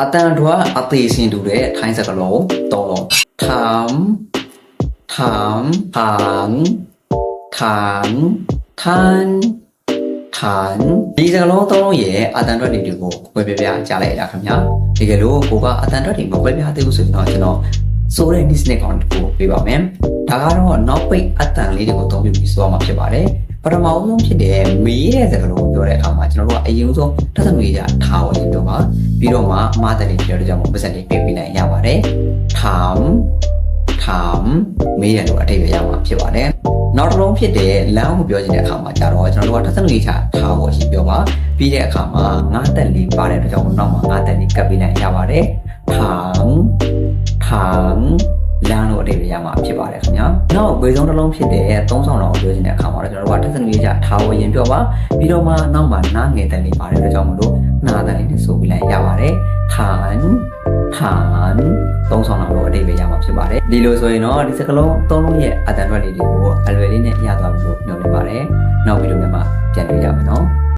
အတန်ထွားအသေးစင်တူတဲ့ထိုင်းစကားလုံးသုံးလုံးถามถามถามถามท่านฐานဒီစကားလုံးသုံးလုံးရဲ့အတန်ထွက်တွေကိုဝယ်ပြပြကြားလိုက်တာခင်ဗျာတကယ်လို့ကိုကအတန်ထွက်တွေမဝယ်ပြသေးဘူးဆိုရင်တော့ကျွန်တော်စိုးတဲ့ niche ကောင်ကိုပြပါမယ်ဒါကတော့နောက်ပိတ်အတန်လေးတွေကိုသုံးပြီးဆိုရမှာဖြစ်ပါတယ်ပထမအဆုံးဖြစ်တဲ့မေးတဲ့စကားလုံးပြောတဲ့အခါမှာကျွန်တော်တို့ကအရင်ဆုံးထပ်သမီးကြထားဝင်ပြောပါပြီးတော့မှအမှားတလေးပြောတဲ့ကြောင့်ပတ်စံလေးပြင်ပေးနိုင်ရပါတယ်ถามမေးရလို့အတိတ်ပဲရမှာဖြစ်ပါတယ်နောက်တစ်လုံးဖြစ်တဲ့လမ်းကိုပြောချင်တဲ့အခါမှာကျတော့ကျွန်တော်တို့ကထပ်သမီးချထားဖို့ရှိပြောပါပြီးတဲ့အခါမှာငါးတက်လေးပါတဲ့အတွက်ကြောင့်နောက်မှာငါးတက်လေးကပ်ပေးနိုင်ရပါတယ်ถามလမ်းလို့အတိတ်ပဲရမှာဖြစ်ပါတယ်ခင်ဗျာနောက်ဝေဆုံးတစ်လုံးဖြစ်တဲ့သုံးဆောင်တော်ကိုပြောချင်တဲ့အခါမှာတော့ကျွန်တော်တို့ကထပ်သမီးချထားဖို့ရင်ပြောပါပြီးတော့မှနောက်မှာနားငယ်တက်လေးပါတဲ့အတွက်ကြောင့်မလို့နားတက်လေးနဲ့ဆိုပြီးလိုက်ရပါတယ်ฐานသုံးဆောင်တော်လို့အတိတ်ပဲရမှာဖြစ်ပါတယ်ဒီလိုဆိုရင်တော့ဒီစကလုံးသုံးလုံးရဲ့အတန်ထွက်လေးတွေကိုအလွယ်လေးနဲ့ရသွားပြီလို့ညွှန်နေပါတယ်နောက်ဗီဒီယိုမှာပြန်တွေ့ကြမယ်နော်